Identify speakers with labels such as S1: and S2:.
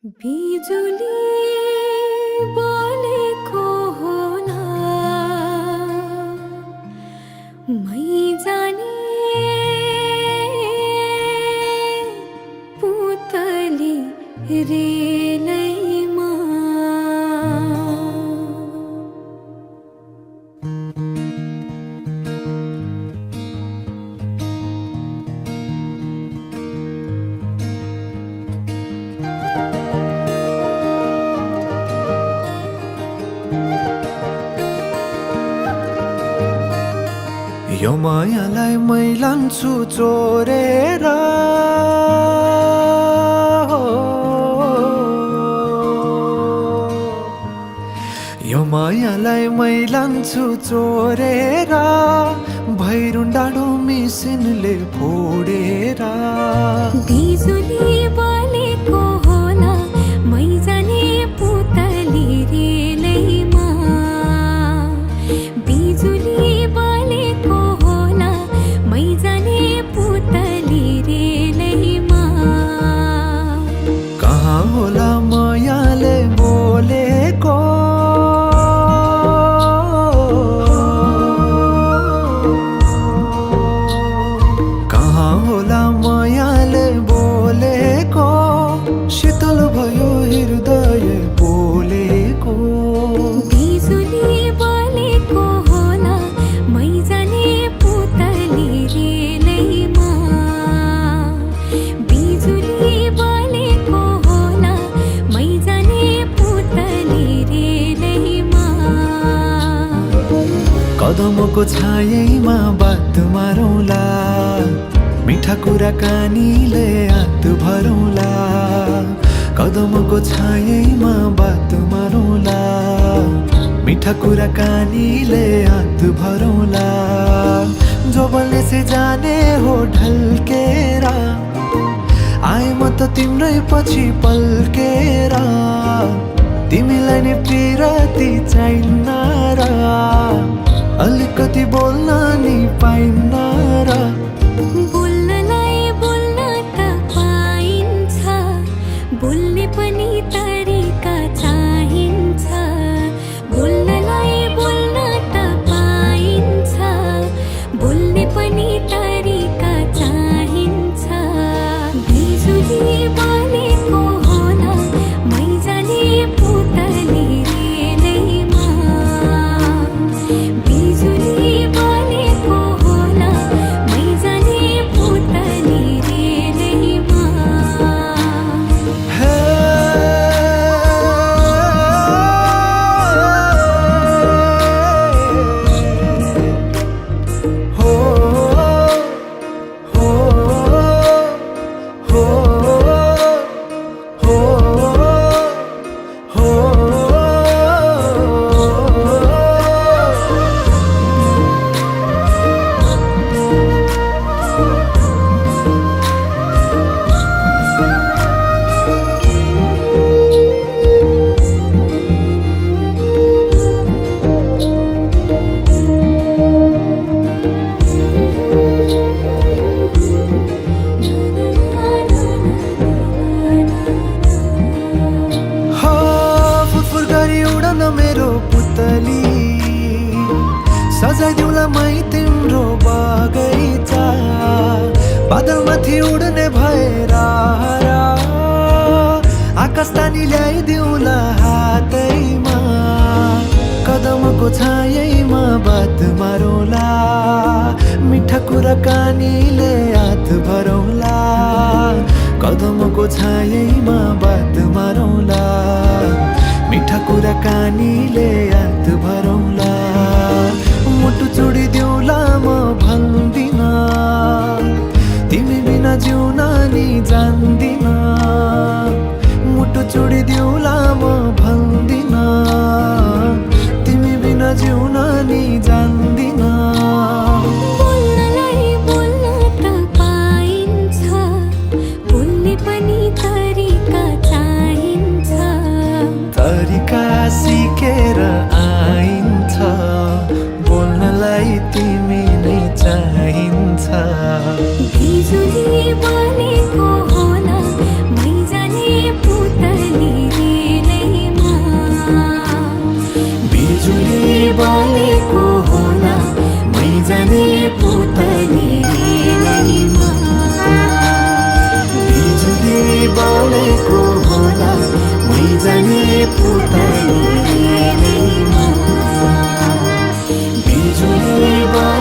S1: बिजुली बोलेको होला मै जाने पुतली रेलैमा
S2: यो मायालाई मै लान्छु चोरेर यो मायालाई मै लान्छु चोरेर भैरुन डाँडो मिसिनले फोडेर
S1: बिजुली बोलेको होला मै जाने पुतली रेलैमा बिजुली बोलेको होला मै जाने पुतली रेलैमा
S2: कहाँ होला मायाले बोलेको कहाँ होला मायाले बोलेको शीतल भयो हृदय बोलेको
S1: बिजुली बोलेको होला मै जाने पुतली रेलैमा बिजुली बोलेको होला मै जाने पुतली रेलैमा
S2: कदमको छायैमा बात मारौँला मिठा कुराकानीले हात भरौँला कदमको छायैमा बात मारौँला मिठा कुराकानीले हात भरौँला जो बोल्ने से जाने हो ढल्केर आए म त तिम्रै पछि पल्केर तिमीलाई नि पिरती चाहिन्न र अलिकति बोल्न नि पाइन्न र
S1: बोल्नलाई बोल्न त पाइन्छ बोल्ने पनि तरिका चाहिन्छ बोल्नलाई बोल्न त पाइन्छ बोल्ने पनि तरिका चाहिन्छ बिजुली बोलेको होला मै जाने पुतली रेलैमा बिजुली बोलेको होला मै जाने पुतली रेलैमा
S2: हे हो हो हो हो फुरफुर गरी उडन मेरो पुतली सजाइदिउँला मै तिम्रो बगैँचा बादलमाथि उड्ने भएर आकाश तानी ल्याइदिउँला हातैमा कदमको छायैमा बात मारौँला मिठा कुराकानीले हात भरौँला कदमको छायैमा बात मारौँला मिठा कुराकानीले हात भरौँला मुटु चुडिदिउँला म भन्दिन तिमी बिना जिउन नि जान्दिन मुटु चुडिदिउँला म भन्दिन तिमी बिना जिउन नि जान्दिन
S1: बोल्नलाई बोल्न त पाइन्छ बोल्ने पनि तरिका चाहिन्छ
S2: तरिका सिकेर आइन्छ बोल्नलाई तिमी नै चाहिन्छ
S1: बिजुली बोलेको होला मै जाने पुतली
S2: नसिब